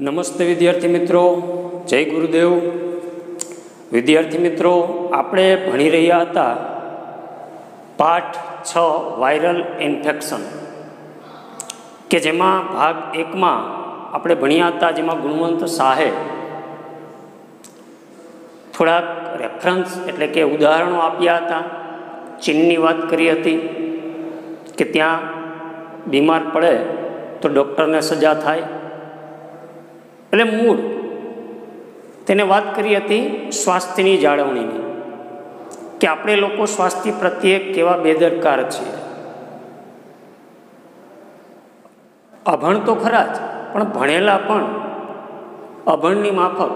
નમસ્તે વિદ્યાર્થી મિત્રો, જય ગુરુદેવ. વિદ્યાર્થી મિત્રો, આપણે ભણી રહ્યા હતા પાઠ 6 વાયરલ ઇન્ફેક્શન, કે જેમાં ભાગ 1માં આપણે ભણ્યા હતા, જેમાં ગુણવંત શાહે થોડાક રેફરન્સ એટલે કે ઉદાહરણો આપ્યા હતા. ચીનની વાત કરી હતી કે ત્યાં બીમાર પડે તો ડૉક્ટરને સજા થાય. એટલે મૂળ તેને વાત કરી હતી સ્વાસ્થ્યની જાળવણીની, કે આપણે લોકો સ્વાસ્થ્ય પ્રત્યે કેવા બેદરકાર છીએ. અભણ તો ખરા જ, પણ ભણેલા પણ અભણની માફક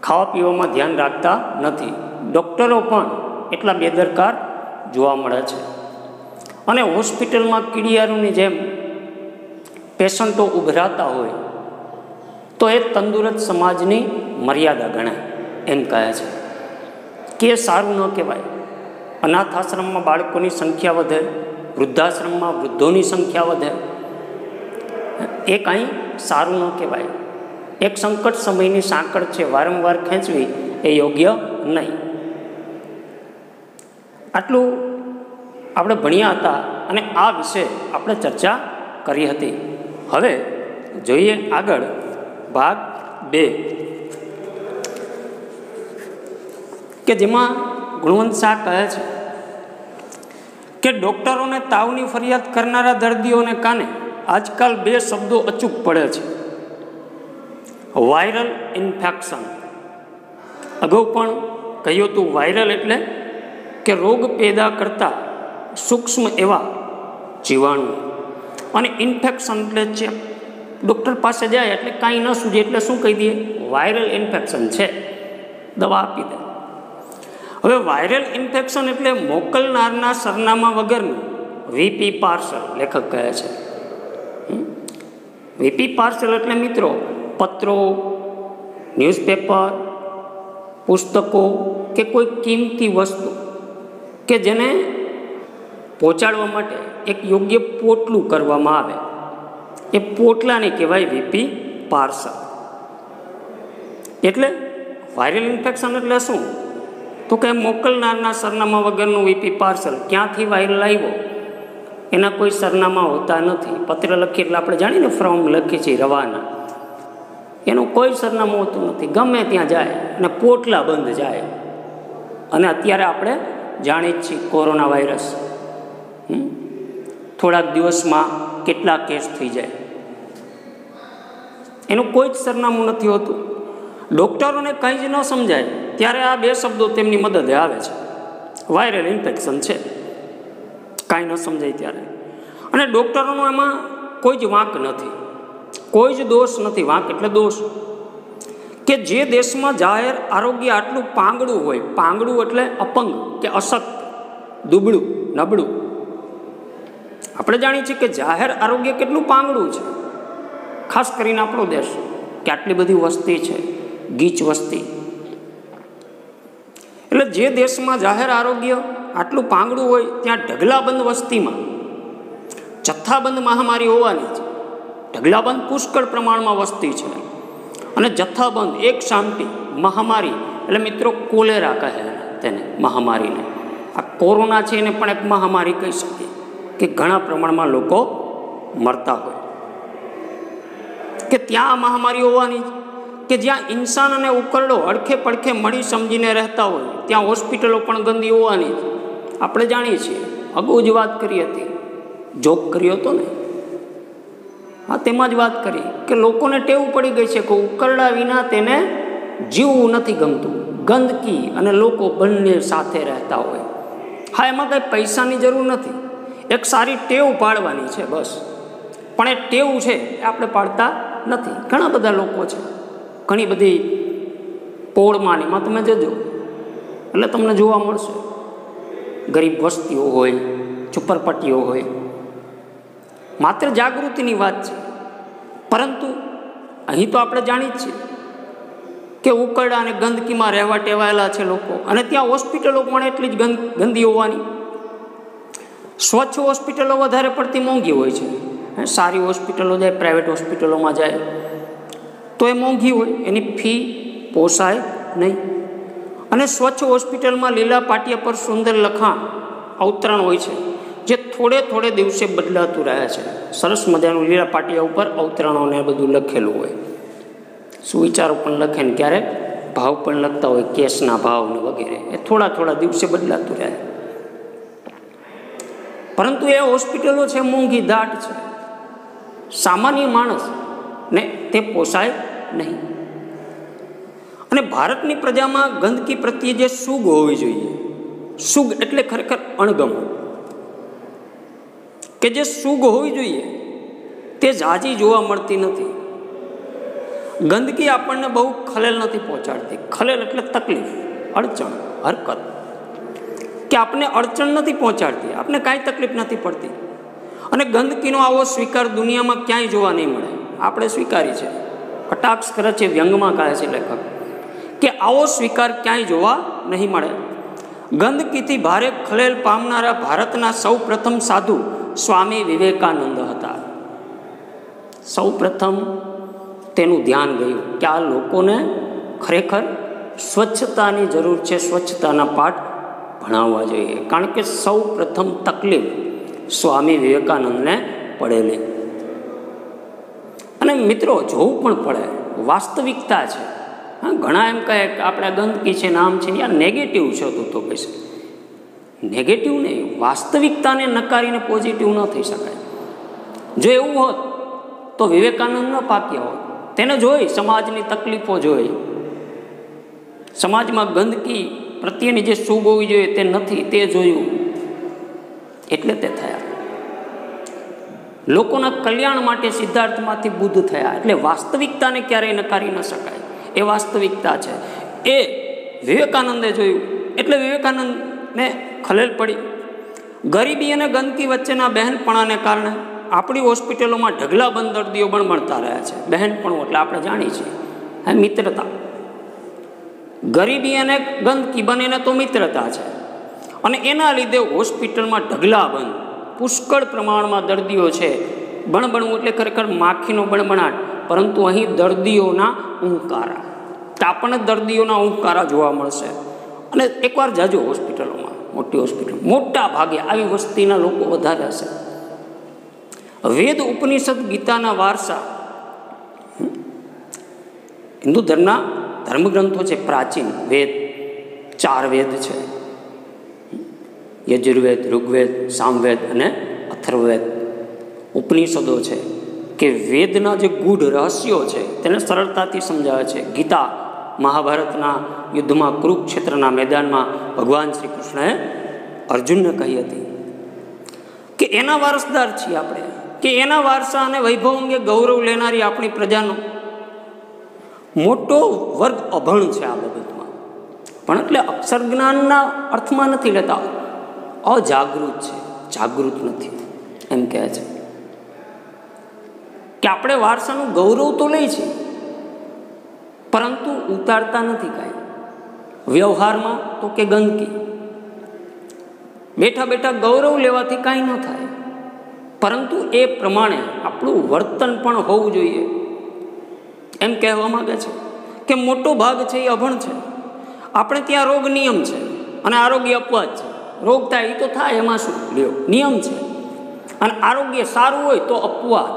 ખાવા પીવામાં ધ્યાન રાખતા નથી. ડૉક્ટરો પણ એટલા બેદરકાર જોવા મળે છે. અને હોસ્પિટલમાં કીડિયારોની જેમ પેશન્ટો ઉભરાતા હોય તો એ તંદુરસ્ત સમાજની મર્યાદા ગણાય, એમ કહે છે કે એ સારું ન કહેવાય. અનાથ આશ્રમમાં બાળકોની સંખ્યા વધે, વૃદ્ધાશ્રમમાં વૃદ્ધોની સંખ્યા વધે, એ કાંઈ સારું ન કહેવાય. એક સંકટ સમયની સાંકળ છે, વારંવાર ખેંચવી એ યોગ્ય નહીં. આટલું આપણે ભણ્યા હતા અને આ વિશે આપણે ચર્ચા કરી હતી. હવે જોઈએ આગળ ભાગ 2, કે જેમાં ગુણવંત શાહ કહે છે કે ડૉક્ટરોને તાવની ફરિયાદ કરનારા દર્દીઓને કાને આજકાલ 2 શબ્દો અચૂક પડે છે: વાયરલ ઇન્ફેક્શન. અગાઉ પણ કહ્યું હતું, વાયરલ એટલે કે રોગ પેદા કરતા સૂક્ષ્મ એવા જીવાણુ, અને ઇન્ફેક્શન એટલે ચેપ. ડૉક્ટર પાસે જાય એટલે કાંઈ ન સૂજે એટલે શું કહી દઈએ? વાયરલ ઇન્ફેક્શન છે, દવા આપી દે. હવે વાયરલ ઇન્ફેક્શન એટલે મોકલનારના સરનામા વગરનું વીપી પાર્સલ, લેખક કહે છે. વીપી પાર્સલ એટલે મિત્રો પત્રો, ન્યૂઝપેપર, પુસ્તકો કે કોઈ કિંમતી વસ્તુ કે જેને પહોંચાડવા માટે એક યોગ્ય પોટલું કરવામાં આવે, એ પોટલાને કહેવાય વીપી પાર્સલ. એટલે વાયરલ ઇન્ફેક્શન એટલે શું? તો કે મોકલનારના સરનામા વગરનું વીપી પાર્સલ. ક્યાંથી વાયરલ આવ્યો એના કોઈ સરનામા હોતા નથી. પત્ર લખીએ એટલે આપણે જાણીને ફ્રોમ લખીએ છીએ રવાના, એનું કોઈ સરનામું હોતું નથી. ગમે ત્યાં જાય અને પોટલા બંધ જાય. અને અત્યારે આપણે જાણીએ છીએ કોરોના વાયરસ, થોડાક દિવસમાં કેટલા કેસ થઈ જાય, એનું કોઈ જ સરનામું નથી હોતું. ડૉક્ટરોને કંઈ જ ન સમજાય ત્યારે આ 2 શબ્દો તેમની મદદે આવે છે: વાયરલ ઇન્ફેક્શન છે, કાંઈ ન સમજાય ત્યારે. અને ડૉક્ટરોનો એમાં કોઈ જ વાંક નથી, કોઈ જ દોષ નથી. વાંક એટલે દોષ. કે જે દેશમાં જાહેર આરોગ્ય આટલું પાંગડું હોય, પાંગડું એટલે અપંગ કે અશક્ત, દુબળું, નબળું. આપણે જાણીએ છીએ કે જાહેર આરોગ્ય કેટલું પાંગડું છે, ખાસ કરીને આપણો દેશ, કે આટલી બધી વસ્તી છે, ગીચ વસ્તી. એટલે જે દેશમાં જાહેર આરોગ્ય આટલું પાંગડું હોય ત્યાં ઢગલાબંધ વસ્તીમાં જથ્થાબંધ મહામારી હોવાની છે. ઢગલાબંધ પુષ્કળ પ્રમાણમાં વસ્તી છે અને જથ્થાબંધ એક સામટી મહામારી, એટલે મિત્રો કોલેરા કહે તેને, મહામારીને. આ કોરોના છે એને પણ એક મહામારી કહી શકીએ, કે ઘણા પ્રમાણમાં લોકો મરતા હોય, કે ત્યાં આ મહામારી હોવાની કે જ્યાં ઇન્સાન અને ઉકરડો અડખે પડખે મળી સમજીને રહેતા હોય ત્યાં હોસ્પિટલો પણ ગંદી હોવાની. આપણે જાણીએ છીએ, અગાઉ જ વાત કરી હતી, જોક કર્યો હતો ને, હા તેમાં જ વાત કરી કે લોકોને ટેવ પડી ગઈ છે કે ઉકરડા વિના તેને જીવવું નથી ગમતું. ગંદકી અને લોકો બંને સાથે રહેતા હોય. હા, એમાં કંઈ પૈસાની જરૂર નથી, એક સારી ટેવ પાડવાની છે બસ. પણ એ ટેવ છે એ આપણે પાડતા નથી. ઘણા બધા લોકો છે, ઘણી બધી પોળમાં એમાં તમે જજો એટલે તમને જોવા મળશે. ગરીબ વસ્તીઓ હોય, ઝુંપડપટ્ટીઓ હોય. માત્ર જાગૃતિની વાત છે, પરંતુ અહીં તો આપણે જાણીએ જ છીએ કે ઉકરડા અને ગંદકીમાં રહેવા ટેવાયેલા છે લોકો, અને ત્યાં હોસ્પિટલો પણ એટલી જ ગંદી હોવાની. સ્વચ્છ હોસ્પિટલો વધારે પડતી મોંઘી હોય છે. સારી હોસ્પિટલો જાય, પ્રાઇવેટ હોસ્પિટલોમાં જાય તો એ મોંઘી હોય, એની ફી પોસાય નહીં. અને સ્વચ્છ હોસ્પિટલમાં લીલા પાટિયા પર સુંદર લખાણ અવતરણ હોય છે, જે થોડે થોડે દિવસે બદલાતું રહે છે. સરસ મજાનું લીલા પાટિયા ઉપર અવતરણોને બધું લખેલું હોય, સુવિચારો પણ લખે ને ક્યારેક ભાવ પણ લખતા હોય, કેસના ભાવ ને વગેરે. એ થોડા થોડા દિવસે બદલાતું રહે. પરંતુ એ હોસ્પિટલો છે મોંઘી દાટ છે, સામાન્ય માણસ ને તે પોસાય નહીં. અને ભારતની પ્રજામાં ગંદકી પ્રત્યે જે સુગ હોવી જોઈએ, સુગ એટલે ખરેખર અણગમો, કે જે સુગ હોવી જોઈએ તે ઝાઝી જોવા મળતી નથી. ગંદકી આપણને બહુ ખલેલ નથી પહોંચાડતી. ખલેલ એટલે તકલીફ, અડચણ, હરકત, કે આપણને અડચણ નથી પહોંચાડતી, આપણને કાંઈ તકલીફ નથી પડતી. અને ગંદકીનો આવો સ્વીકાર દુનિયામાં ક્યાંય જોવા નહીં મળે. આપણે સ્વીકારી છે, કટાક્ષ કરે છે, વ્યંગમાં કહે છે લેખક કે આવો સ્વીકાર ક્યાંય જોવા નહીં મળે. ગંદકીથી ભારે ખલેલ પામનારા ભારતના સૌ પ્રથમ સાધુ સ્વામી વિવેકાનંદ હતા. સૌ પ્રથમ તેનું ધ્યાન ગયું કે આ લોકોને ખરેખર સ્વચ્છતાની જરૂર છે, સ્વચ્છતાના પાઠ ભણાવવા જોઈએ. કારણ કે સૌ પ્રથમ તકલીફ સ્વામી વિવેકાનંદને પડેલી. અને મિત્રો જોવું પણ પડે, વાસ્તવિકતા છે. હા, ઘણા એમ કહે કે આપણે ગંદકી છે, નામ છે, યાર નેગેટિવ છે તું તો કહેશે. નેગેટિવ નહીં, વાસ્તવિકતાને નકારીને પોઝિટિવ ન થઈ શકાય. જો એવું હોત તો વિવેકાનંદ ન પાક્યા હોત. તેને જોઈ સમાજની તકલીફો જોઈ, સમાજમાં ગંદકી પ્રત્યેની જે સુગ હોવી જોઈએ તે નથી, તે જોયું એટલે તે થયા. લોકોના કલ્યાણ માટે સિદ્ધાર્થમાંથી બુદ્ધ થયા. એટલે વાસ્તવિકતાને ક્યારેય નકારી ન શકાય, એ વાસ્તવિકતા છે. એ વિવેકાનંદે જોયું એટલે વિવેકાનંદને ખલેલ પડી. ગરીબી અને ગંદકી વચ્ચેના બહેનપણાને કારણે આપણી હોસ્પિટલોમાં ઢગલાબંધ દર્દીઓ પણ મળતા રહ્યા છે. બહેનપણું એટલે આપણે જાણીએ છીએ હા, મિત્રતા. ગરીબી અને ગંદકી બંનેને તો મિત્રતા છે, અને એના લીધે હોસ્પિટલમાં ઢગલાબંધ પુષ્કળ પ્રમાણમાં દર્દીઓ છે. બણબણવું એટલે ખરેખર માખીનો બણબણાટ, પરંતુ અહીં દર્દીઓના ઊંકારા. આપણને દર્દીઓના ઊંકારા જોવા મળશે. અને એકવાર જાજો હોસ્પિટલોમાં, મોટી હોસ્પિટલ, મોટા ભાગે આવી વસ્તીના લોકો વધારે હશે. વેદ, ઉપનિષદ, ગીતાના વારસા હિન્દુ ધર્મના ધર્મગ્રંથો છે પ્રાચીન. વેદ 4 વેદ છે, યજુર્વેદ, ઋગ્વેદ, સામવેદ અને અથર્વવેદ. ઉપનિષદો છે કે વેદના જે ગૂઢ રહસ્યો છે તેને સરળતાથી સમજાવે છે. ગીતા મહાભારતના યુદ્ધમાં, કુરુક્ષેત્રના મેદાનમાં ભગવાન શ્રી કૃષ્ણએ અર્જુનને કહી હતી કે એના વારસદાર છીએ આપણે, કે એના વારસા અને વૈભવ અંગે ગૌરવ લેનારી આપણી પ્રજાનો મોટો વર્ગ અભણ છે આ બાબતમાં. પણ એટલે અક્ષર જ્ઞાનના અર્થમાં નથી લેતા, અજાગૃત છે, જાગૃત નથી એમ કહે છે. કે આપણે વારસાનું ગૌરવ તો લઈએ છીએ પરંતુ ઉતારતા નથી કાંઈ. વ્યવહારમાં તો કે ગંદકી, બેઠા બેઠા ગૌરવ લેવાથી કાંઈ ન થાય, પરંતુ એ પ્રમાણે આપણું વર્તન પણ હોવું જોઈએ એમ કહેવા માંગે છે. કે મોટો ભાગ છે એ અભણ છે. આપણે ત્યાં રોગ નિયમ છે અને આરોગ્ય અપવાદ છે. રોગ થાય એ તો થાય, એમાં શું લ્યો, નિયમ છે. અને આરોગ્ય સારું હોય તો અપવાદ.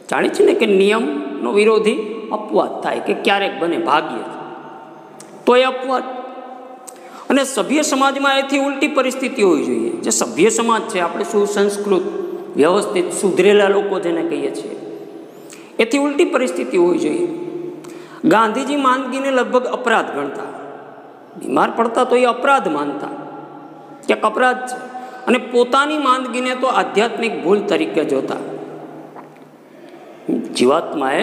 જાણી છે ને કે નિયમનો વિરોધી અપવાદ થાય, કે ક્યારેક બને ભાગ્ય તો એ અપવાદ. અને સભ્ય સમાજમાં એથી ઉલટી પરિસ્થિતિ હોવી જોઈએ. જે સભ્ય સમાજ છે, આપણે સુસંસ્કૃત, વ્યવસ્થિત, સુધરેલા લોકો જેને કહીએ છીએ, એથી ઉલટી પરિસ્થિતિ હોવી જોઈએ. ગાંધીજી માંદગીને લગભગ અપરાધ ગણતા. બીમાર પડતા તો એ અપરાધ માનતા, ક્યાંક અપરાધ છે. અને પોતાની માંદગીને તો આધ્યાત્મિક ભૂલ તરીકે જોતા. જીવાત્માએ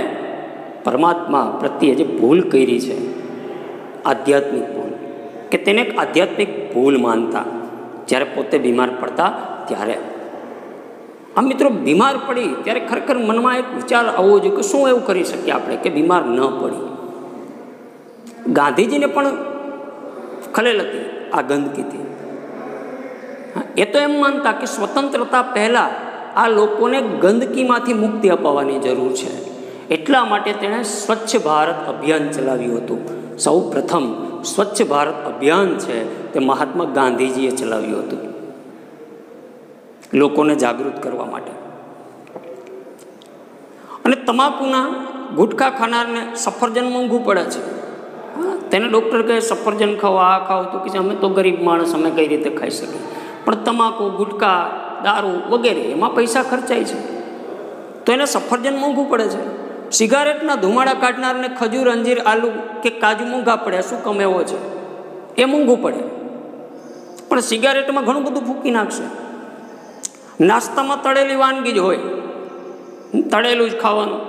પરમાત્મા પ્રત્યે જે ભૂલ કરી છે, આધ્યાત્મિક ભૂલ, કે તેને એક આધ્યાત્મિક ભૂલ માનતા જ્યારે પોતે બીમાર પડતા ત્યારે. આ મિત્રો બીમાર પડી ત્યારે ખરેખર મનમાં એક વિચાર આવવો જોઈએ કે શું એવું કરી શકીએ આપણે કે બીમાર ન પડી. ગાંધીજીને પણ ખલેલ હતી આ ગંદકીથી. એ તો એમ માનતા કે સ્વતંત્રતા પહેલાં આ લોકોને ગંદકીમાંથી મુક્તિ અપાવવાની જરૂર છે. એટલા માટે તેણે સ્વચ્છ ભારત અભિયાન ચલાવ્યું હતું. સૌ પ્રથમ સ્વચ્છ ભારત અભિયાન છે તે મહાત્મા ગાંધીજીએ ચલાવ્યું હતું, લોકોને જાગૃત કરવા માટે. અને તમાકુના ગુટખા ખાનારને સફરજન મોંઘું પડે છે. તેને ડૉક્ટર કહે સફરજન ખાઓ, આ ખાઓ, તો કે અમે તો ગરીબ માણસ, અમે કઈ રીતે ખાઈ શકીએ. પણ તમાકુ, ગુટખા, દારૂ વગેરે એમાં પૈસા ખર્ચાય છે, તો એને સફરજન મોંઘું પડે છે. સિગારેટના ધુમાડા કાઢનારને ખજૂર, અંજીર, આલુ કે કાજુ મોંઘા પડે. શું કમેવો છે એ મોંઘું પડે, પણ સિગારેટમાં ઘણું બધું ફૂંકી નાખશે. નાસ્તામાં તળેલી વાનગી જ હોય, તળેલું જ ખાવાનું.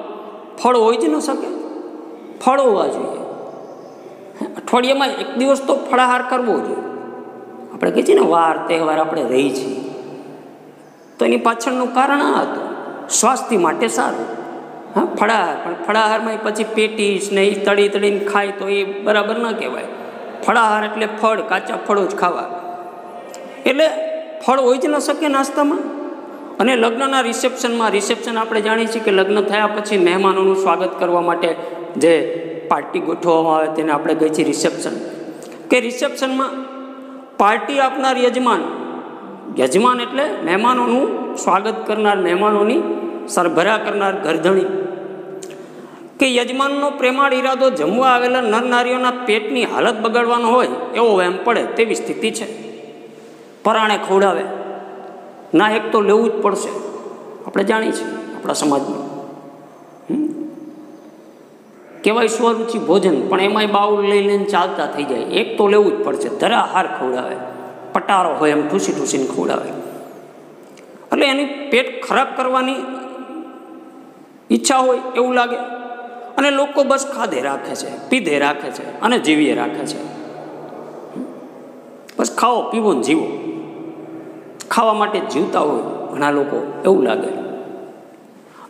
ફળ હોય જ ન શકે, ફળ હોવા જોઈએ. અઠવાડિયામાં એક દિવસ તો ફળાહાર કરવો જોઈએ. આપણે કહીએ છીએ ને વાર તહેવાર આપણે રહી છીએ, તો એની પાછળનું કારણ આ હતું, સ્વાસ્થ્ય માટે સારું. હા, ફળાહાર. પણ ફળાહારમાં પછી પેટીસ ને એ તળીને ખાય તો એ બરાબર ન કહેવાય. ફળાહાર એટલે ફળ, કાચા ફળો જ ખાવા. એટલે ફળ હોય જ ન શકે નાસ્તામાં. અને લગ્નના રિસેપ્શન આપણે જાણીએ છીએ કે લગ્ન થયા પછી મહેમાનોનું સ્વાગત કરવા માટે જે પાર્ટી ગોઠવવામાં આવે તેને આપણે કહીએ છીએ રિસેપ્શન. કે રિસેપ્શનમાં પાર્ટી આપનાર યજમાન એટલે મહેમાનોનું સ્વાગત કરનાર, મહેમાનોની સરભરા કરનાર ઘરધણી, કે યજમાનનો પ્રેમાળ ઈરાદો જમવા આવેલા નર નારીઓના પેટની હાલત બગાડવાનો હોય એવો વહેમ પડે તેવી સ્થિતિ છે. પરાણે ખવડાવે ના, એક તો લેવું જ પડશે. આપણે જાણીએ છીએ આપણા સમાજમાં કહેવાય સ્વરૂચિ ભોજન, પણ એમાંય બાઉલ લઈ લઈને ચાલતા થઈ જાય. એક તો લેવું જ પડશે. ધરાહાર ખવડાવે, પટારો હોય એમ ઠૂસીને ખવડાવે. એટલે એની પેટ ખરાબ કરવાની ઈચ્છા હોય એવું લાગે. અને લોકો બસ ખાધે રાખે છે, પીધે રાખે છે અને જીવીએ રાખે છે. બસ ખાઓ, પીવો ને જીવો. ખાવા માટે જીવતા હોય ઘણા લોકો એવું લાગે.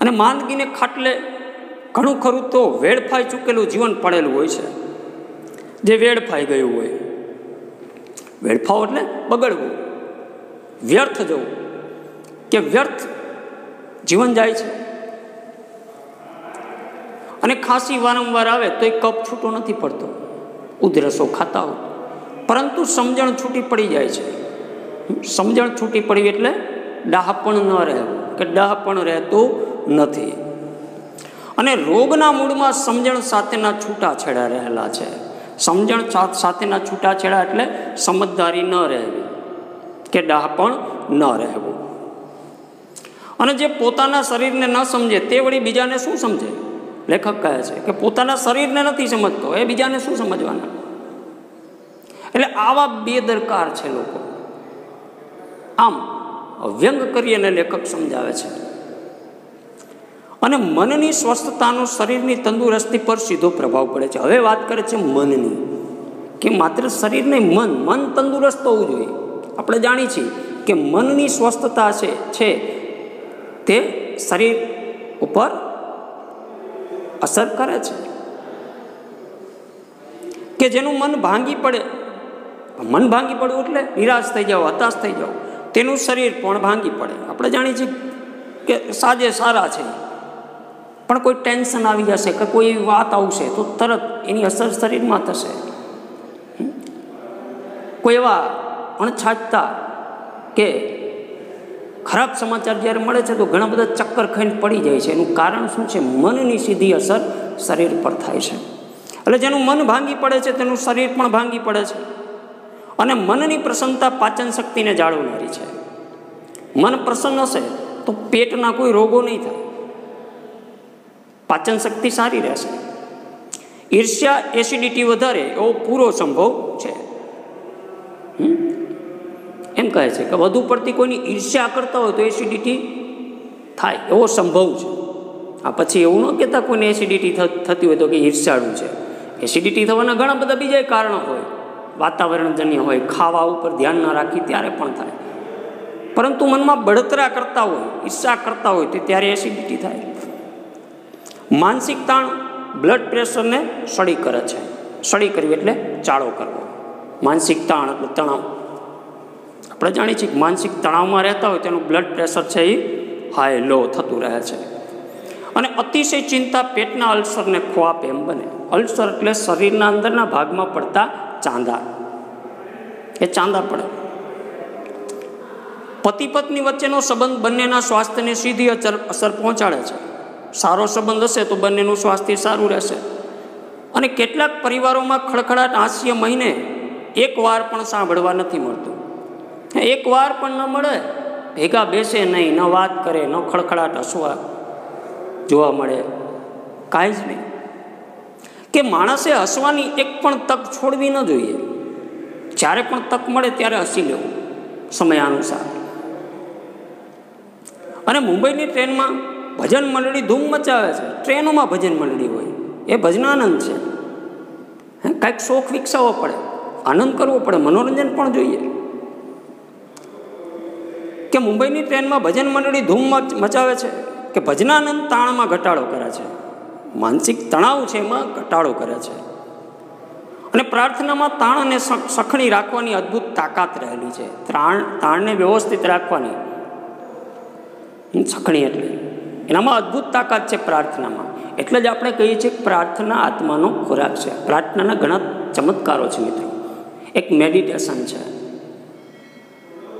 અને માંદગીને ખાટલે ઘણું ખરું તો વેડફાઈ ચૂકેલું જીવન પડેલું હોય છે, જે વેડફાઈ ગયું હોય. વેડફાવ એટલે બગડવું, વ્યર્થ જવું, કે વ્યર્થ જીવન જાય છે. અને ખાંસી વારંવાર આવે તો એ કફ છૂટો નથી પડતો, ઉધરસો ખાતા હોય, પરંતુ સમજણ છૂટી પડી જાય છે. સમજણ છૂટી પડી એટલે ડાહપણ ન રહેવું, કે ડાહપણ રહેતું નથી. અને રોગના મૂળમાં સમજણ સાથેના છૂટાછેડા રહેલા છે. સમજણ સાથેના છૂટાછેડા એટલે સમજદારી ન રહેવી, કે ડાહપણ ન રહેવું. અને જે પોતાના શરીરને ન સમજે તે વળી બીજાને શું સમજે? લેખક કહે છે કે પોતાના શરીરને નથી સમજતો, એ બીજાને શું સમજવાના? એટલે આવા બેદરકાર છે લોકો. આમ વ્યંગ કરીને લેખક સમજાવે છે. અને મનની સ્વસ્થતાનો શરીરની તંદુરસ્તી પર સીધો પ્રભાવ પડે છે. હવે વાત કરે છે મનની, કે માત્ર શરીર નહીં, મન તંદુરસ્ત હોવું જોઈએ. આપણે જાણીએ છીએ કે મનની સ્વસ્થતા છે તે શરીર ઉપર અસર કરે છે. કે જેનું મન ભાંગી પડવું એટલે નિરાશ થઈ જાવ, હતાશ થઈ જાવ, તેનું શરીર પણ ભાંગી પડે. આપણે જાણીએ છીએ કે સાજે સારા છે, પણ કોઈ ટેન્શન આવી જશે કે કોઈ એવી વાત આવશે તો તરત એની અસર શરીરમાં થશે. કોઈ એવા અણછાજતા કે ખરાબ સમાચાર જ્યારે મળે છે તો ઘણા બધા ચક્કર ખાઈને પડી જાય છે. એનું કારણ શું છે? મનની સીધી અસર શરીર પર થાય છે. એટલે જેનું મન ભાંગી પડે છે તેનું શરીર પણ ભાંગી પડે છે. અને મનની પ્રસન્નતા પાચન શક્તિને જાળવનારી છે. મન પ્રસન્ન હશે તો પેટના કોઈ રોગો નહીં થાય, પાચન શક્તિ સારી રહેશે. ઈર્ષ્યા, એસિડિટી વધારે એવો પૂરો સંભવ છે. એમ કહે છે કે વધુ પડતી કોઈની ઈર્ષ્યા કરતા હોય તો એસિડિટી થાય એવો સંભવ છે. આ પછી એવું ન કહેતા કોઈને એસિડિટી થતી હોય તો કે ઈર્ષ્યાળું છે. એસિડિટી થવાના ઘણા બધા બીજા કારણો હોય, વાતાવરણજન્ય હોય, ખાવા ઉપર ધ્યાન ના રાખી ત્યારે પણ થાય. પરંતુ મનમાં બળતરા કરતા હોય, ઈર્ષ્યા કરતા હોય તો ત્યારે એસિડિટી થાય. માનસિક તાણ બ્લડ પ્રેશરને સળી કરે છે. સળી કરવી એટલે ચાળો કરવો. માનસિક તાણ એટલે તણાવ. આપણે જાણીએ છીએ કે માનસિક તણાવમાં રહેતા હોય તેનું બ્લડ પ્રેશર છે એ હાઈ લો થતું રહે છે. અને અતિશય ચિંતા પેટના અલ્સરને ખોવાપે એમ બને. અલ્સર એટલે શરીરના અંદરના ભાગમાં પડતા ચાંદા, એ ચાંદા પડે. પતિ પત્ની વચ્ચેનો સંબંધ બંનેના સ્વાસ્થ્યને સીધી અસર પહોંચાડે છે. સારો સંબંધ હશે તો બંનેનું સ્વાસ્થ્ય સારું રહેશે. અને કેટલાક પરિવારોમાં ખડખડાટ હાસ્ય મહિને એક વાર પણ સાંભળવા નથી મળતું. એક વાર પણ ન મળે, ભેગા બેસે નહીં, ન વાત કરે, ન ખડખડાટ હસવા જોવા મળે, કાંઈ જ નહીં. કે માણસે હસવાની એક પણ તક છોડવી ન જોઈએ. જ્યારે પણ તક મળે ત્યારે હસી લેવું સમયાનુસાર. અને મુંબઈની ટ્રેનમાં ભજન મંડળી ધૂમ મચાવે છે. ટ્રેનોમાં ભજન મંડળી હોય, એ ભજનાનંદ છે. કાંઈક શોખ વિકસાવવો પડે, આનંદ કરવો પડે, મનોરંજન પણ જોઈએ. કે મુંબઈની ટ્રેનમાં ભજન મંડળી ધૂમ મચાવે છે કે ભજનાનંદ તાણમાં ઘટાડો કરે છે, માનસિક તણાવ છે એમાં ઘટાડો કરે છે. અને પ્રાર્થનામાં તાણ અને સખણી રાખવાની અદ્ભુત તાકાત રહેલી છે. તાણને વ્યવસ્થિત રાખવાની સખણી એટલે એનામાં અદ્ભુત તાકાત છે પ્રાર્થનામાં. એટલે જ આપણે કહીએ છીએ કે પ્રાર્થના આત્માનો ખોરાક છે. પ્રાર્થનાના ઘણા ચમત્કારો છે મિત્રો. એક મેડિટેશન છે.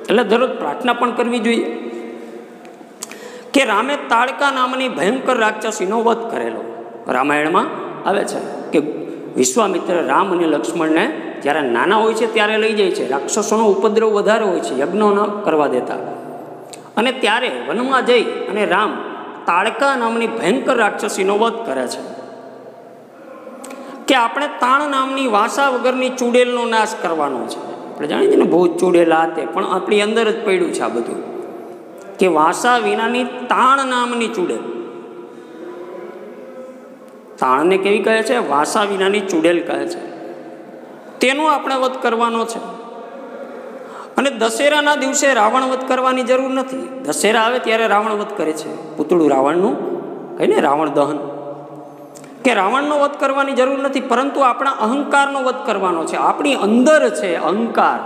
એટલે દરરોજ પ્રાર્થના પણ કરવી જોઈએ. કે રામે તાડકા નામની ભયંકર રાક્ષસીનો વધ કરેલો. રામાયણમાં આવે છે કે વિશ્વામિત્ર રામ અને લક્ષ્મણને જ્યારે નાના હોય છે ત્યારે લઈ જાય છે. રાક્ષસોનો ઉપદ્રવ વધારે હોય છે, યજ્ઞો ન કરવા દેતા. અને ત્યારે વનમાં જઈ અને રામ તાડકા નામની ભયંકર રાક્ષસીનો વધ કરે છે. કે આપણે તાણ નામની વાસા વગરની ચૂડેલનો નાશ કરવાનો છે. આપણે જાણીએ છીએ ને બહુ ચૂડેલા તે, પણ આપણી અંદર જ પડ્યું છે આ બધું. કે વાસા વિનાની તાણ નામની ચૂડેલ. તાણને કેવી કહે છે? વાસા વિનાની ચૂડેલ કહે છે. તેનો આપણે વધ કરવાનો છે. અને દશેરાના દિવસે રાવણ વધ કરવાની જરૂર નથી. દશેરા આવે ત્યારે રાવણ વધ કરે છે, પૂતળું રાવણનું કહે ને, રાવણ દહન. કે રાવણનો વધ કરવાની જરૂર નથી, પરંતુ આપણા અહંકારનો વધ કરવાનો છે. આપણી અંદર છે અહંકાર,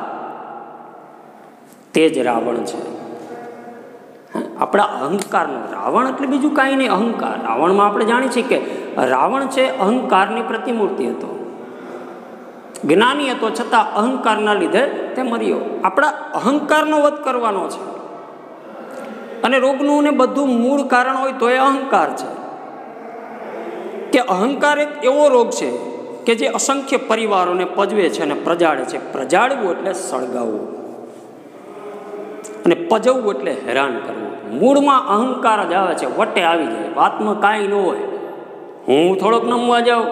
તે જ રાવણ છે. આપણા અહંકારનો, રાવણ એટલે બીજું કાંઈ નહીં, અહંકાર. રાવણમાં આપણે જાણીએ છીએ કે રાવણ છે અહંકારની પ્રતિમૂર્તિ હતો. જ્ઞાની હતો છતાં અહંકારના લીધે તે મર્યો. આપણા અહંકારનો વધ કરવાનો છે. અને રોગનું ને બધું મૂળ કારણ હોય તો એ અહંકાર છે. કે અહંકાર એક એવો રોગ છે કે જે અસંખ્ય પરિવારોને પજવે છે અને પ્રજાળે છે. પ્રજાળવું એટલે સળગાવવું, અને પજવવું એટલે હેરાન કરવું. મૂળમાં અહંકાર જ આવે છે, વટે આવી જાય. વાતમાં કાંઈ ન હોય. હું થોડોક નમવા જાઉં,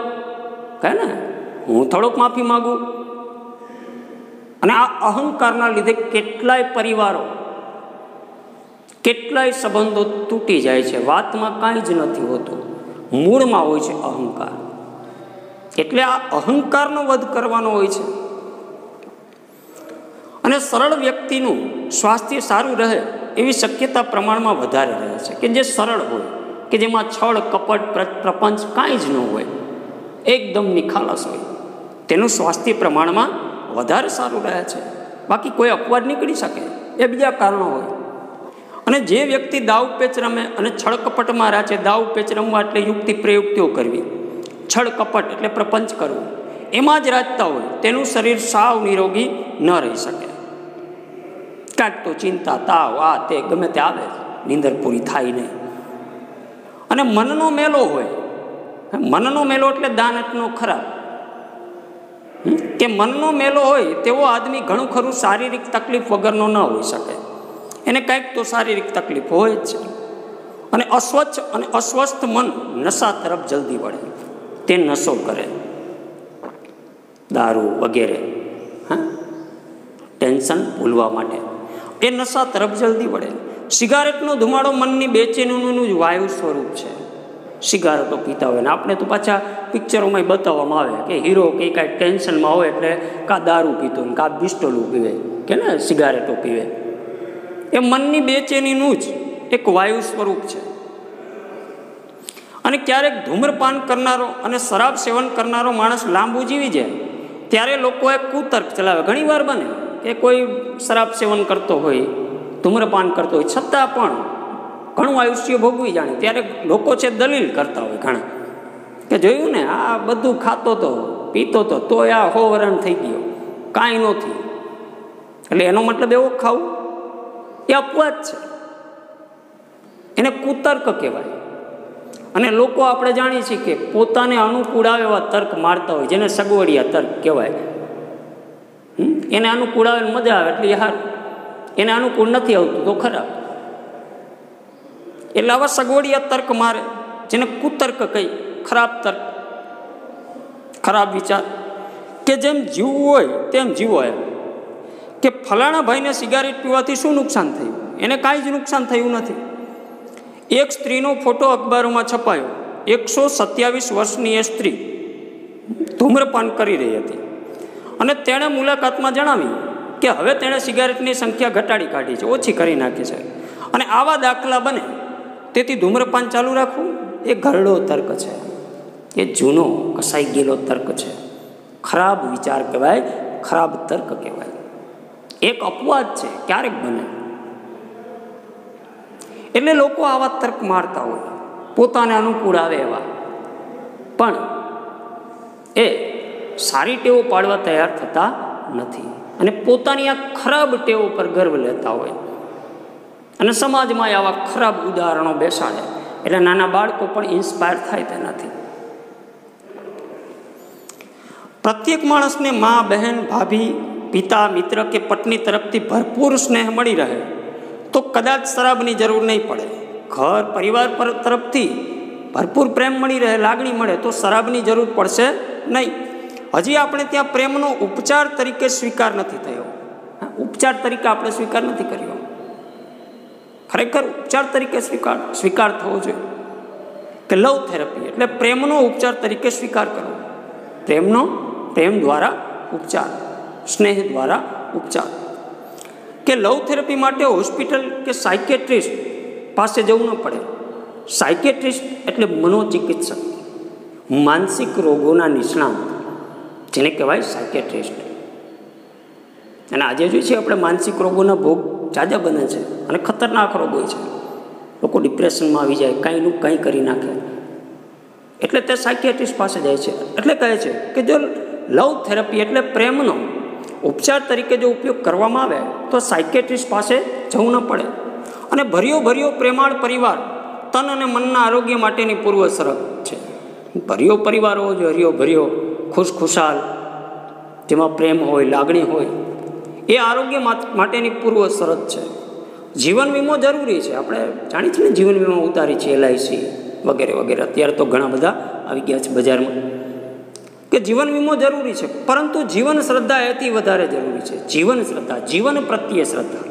કહે ને, હું થોડોક માફી માગું. અને આ અહંકારના લીધે કેટલાય પરિવારો, કેટલાય સંબંધો તૂટી જાય છે. વાતમાં કાંઈ જ નથી હોતું, મૂળમાં હોય છે અહંકાર. એટલે આ અહંકારનો વધ કરવાનો હોય છે. અને સરળ વ્યક્તિનું સ્વાસ્થ્ય સારું રહે એવી શક્યતા પ્રમાણમાં વધારે રહે છે. કે જે સરળ હોય, કે જેમાં છળ કપટ પ્રપંચ કાંઈ જ ન હોય, એકદમ નિખાલસ હોય, તેનું સ્વાસ્થ્ય પ્રમાણમાં વધારે સારું રહે છે. બાકી કોઈ અપવાદ નીકળી શકે, એ બીજા કારણો હોય. અને જે વ્યક્તિ દાવ પેચ રમે અને છળ કપટમાં રહે છે, દાવ પેચ રમવા એટલે યુક્તિ પ્રયુક્તિઓ કરવી, છળ કપટ એટલે પ્રપંચ કરવું, એમાં જ રાજતા હોય, તેનું શરીર સાવ નિરોગી ન રહી શકે. કાંઈક તો ચિંતા, તાવ, આ તે ગમે તે આવે, નીંદર પૂરી થાય નહીં. અને મનનો મેલો હોય, મનનો મેલો એટલે દાનતનો ખરાબ. કે મનનો મેલો હોય તેવો આદમી ઘણું ખરું શારીરિક તકલીફ વગરનો ન હોઈ શકે. એને કંઈક તો શારીરિક તકલીફ હોય જ છે. અને અસ્વચ્છ અને અસ્વસ્થ મન નશા તરફ જલ્દી વળે. તે નશો કરે, દારૂ વગેરે, ટેન્શન ભૂલવા માટે એ નશા તરફ જલ્દી વળે. સિગારેટનો ધુમાડો મનની બેચેનીનું જ વાયુ સ્વરૂપ છે. સિગારેટો પીતા હોય ને આપણે તો પાછા પિક્ચરોમાં બતાવવામાં આવે કે હીરો કે કાંઈ ટેન્શનમાં હોય એટલે કાં દારૂ પીતો ને કાં બિસ્ટોલું પીવે કે ને સિગારેટો પીવે. એ મનની બેચેનીનું જ એક વાયુ સ્વરૂપ છે. અને ક્યારેક ધૂમ્રપાન કરનારો અને શરાબ સેવન કરનારો માણસ લાંબુ જીવી જાય ત્યારે લોકોએ કુતર્ક ચલાવે. ઘણી વાર બને કે કોઈ શરાબ સેવન કરતો હોય, ધૂમ્રપાન કરતો હોય, છતાં પણ ઘણું આયુષ્ય ભોગવી જાણે ત્યારે લોકો છે દલીલ કરતા હોય ઘણા કે જોયું ને આ બધું ખાતો તો પીતો તો તોય આ 100 વરણ થઈ ગયો, કાંઈ ન થયું. એટલે એનો મતલબ એવો ખાવું એ અપવાદ છે, એને કુતર્ક કહેવાય. અને લોકો આપણે જાણીએ છીએ કે પોતાને અનુકૂળ આવે એવા તર્ક મારતા હોય, જેને સગવડિયા તર્ક કહેવાય. એને અનુકૂળ આવે મજા આવે એટલે યાર, એને અનુકૂળ નથી આવતું તો ખરાબ. એટલે આવા સગવડિયા તર્ક મારે, જેને કુતર્ક કહી, ખરાબ તર્ક, ખરાબ વિચાર. કે જેમ જીવવું હોય તેમ જીવો. એમ કે ફલાણા ભાઈને સિગારેટ પીવાથી શું નુકસાન થયું? એને કાંઈ જ નુકસાન થયું નથી. એક સ્ત્રીનો ફોટો અખબારોમાં છપાયો. 127 વર્ષની એ સ્ત્રી ધૂમ્રપાન કરી રહી હતી અને તેણે મુલાકાતમાં જણાવ્યું કે હવે તેણે સિગારેટની સંખ્યા ઘટાડી કાઢી છે, ઓછી કરી નાખી છે. અને આવા દાખલા બને તેથી ધૂમ્રપાન ચાલુ રાખવું એ ઘરડો તર્ક છે, એ જૂનો કસાઈ ગયેલો તર્ક છે, ખરાબ વિચાર કહેવાય, ખરાબ તર્ક કહેવાય. એક અપવાદ છે, ક્યારેક બને. એટલે લોકો આવા તર્ક મારતા હોય પોતાને અનુકૂળ આવે એવા, પણ એ સારી ટેવો પાડવા તૈયાર થતા નથી અને પોતાની આ ખરાબ ટેવો પર ગર્વ લેતા હોય અને સમાજમાં આવા ખરાબ ઉદાહરણો બેસાડે એટલે નાના બાળકો પણ ઇન્સ્પાયર થાય તેનાથી. પ્રત્યેક માણસને મા, બહેન, ભાભી, પિતા, મિત્ર કે પત્ની તરફથી ભરપૂર સ્નેહ મળી રહે તો કદાચ શરાબની જરૂર નહીં પડે. ઘર પરિવાર પર તરફથી ભરપૂર પ્રેમ મળી રહે, લાગણી મળે તો શરાબની જરૂર પડશે નહીં. હજી આપણે ત્યાં પ્રેમનો ઉપચાર તરીકે સ્વીકાર નથી થયો. ઉપચાર તરીકે આપણે સ્વીકાર નથી કર્યો. ખરેખર ઉપચાર તરીકે સ્વીકાર થવો જોઈએ કે લવ થેરપી એટલે પ્રેમનો ઉપચાર તરીકે સ્વીકાર કરવો. પ્રેમ દ્વારા ઉપચાર, સ્નેહ દ્વારા ઉપચાર. કે લવ થેરપી માટે હોસ્પિટલ કે સાયકેટ્રિસ્ટ પાસે જવું ન પડે. સાયકેટ્રિસ્ટ એટલે મનોચિકિત્સક, માનસિક રોગોના નિષ્ણાત, જેને કહેવાય સાયકેટ્રિસ્ટ. અને આજે જોઈએ છીએ આપણે માનસિક રોગોના ભોગ જાજા બને છે અને ખતરનાક રોગો છે. લોકો ડિપ્રેશનમાં આવી જાય, કાંઈનું કંઈ કરી નાખે. એટલે તે સાયકેટ્રિસ્ટ પાસે જાય છે. એટલે કહે છે કે જો લવ થેરપી એટલે પ્રેમનો ઉપચાર તરીકે જો ઉપયોગ કરવામાં આવે તો સાયકેટ્રિસ્ટ પાસે જવું ન પડે. અને ભર્યો પ્રેમાળ પરિવાર તન અને મનના આરોગ્ય માટેની પૂર્વ શરત છે. ભર્યો પરિવાર હોવો જોઈએ, ભર્યો ખુશખુશાલ, જેમાં પ્રેમ હોય, લાગણી હોય, એ આરોગ્ય માટેની પૂર્વ શરત છે. જીવન વીમો જરૂરી છે. આપણે જાણીએ છીએ ને, જીવન વીમો ઉતારી છે, LIC વગેરે વગેરે. અત્યારે તો ઘણા બધા આવી ગયા છે બજારમાં કે જીવન વીમો જરૂરી છે, પરંતુ જીવન શ્રદ્ધા એથી વધારે જરૂરી છે. જીવન શ્રદ્ધા, જીવન પ્રત્યે શ્રદ્ધા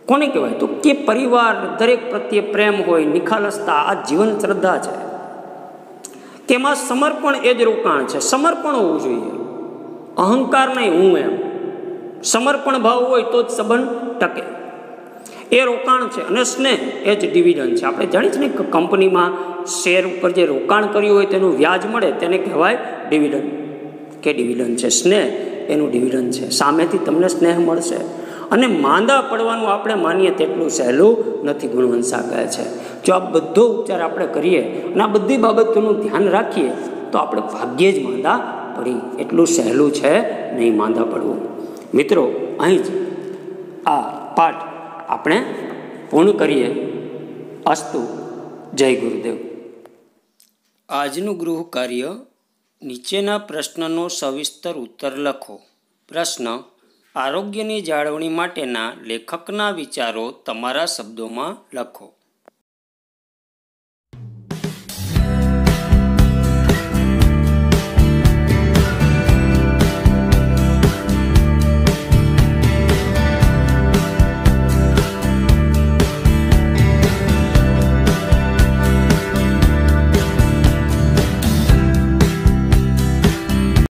કોને કહેવાય? તો કે પરિવાર, દરેક પ્રત્યે પ્રેમ હોય, નિખાલસતા, આ જીવન શ્રદ્ધા છે. તેમાં સમર્પણ એ જ રોકાણ છે. સમર્પણ હોવું જોઈએ, અહંકાર નહીં, હું એમ. સમર્પણ ભાવ હોય તો જ સંબંધ ટકે, એ રોકાણ છે. અને સ્નેહ એ જ ડિવિડન્ડ છે. આપણે જાણીએ છીએ ને કે કંપનીમાં શેર ઉપર જે રોકાણ કર્યું હોય તેનું વ્યાજ મળે તેને કહેવાય ડિવિડન્ડ. કે ડિવિડન્ડ છે સ્નેહ, એનું ડિવિડન્ડ છે. સામેથી તમને સ્નેહ મળશે. અને માંદા પડવાનું આપણે માનીએ તેટલું સહેલું નથી, ગુણવંશા કહે છે. જો આ બધો ઉપચાર આપણે કરીએ અને આ બધી બાબતોનું ધ્યાન રાખીએ તો આપણે ભાગ્યે જ માંદા પડી. એટલું સહેલું છે નહીં માંદા પડવું. મિત્રો, અહીં જ આ પાઠ આપણે પૂર્ણ કરીએ. અસ્તુ. જય ગુરુદેવ. આજનું ગૃહ કાર્ય: નીચેના પ્રશ્નનો સવિસ્તર ઉત્તર લખો. પ્રશ્ન: આરોગ્યની જાળવણી માટેના લેખકના વિચારો તમારા શબ્દોમાં લખો.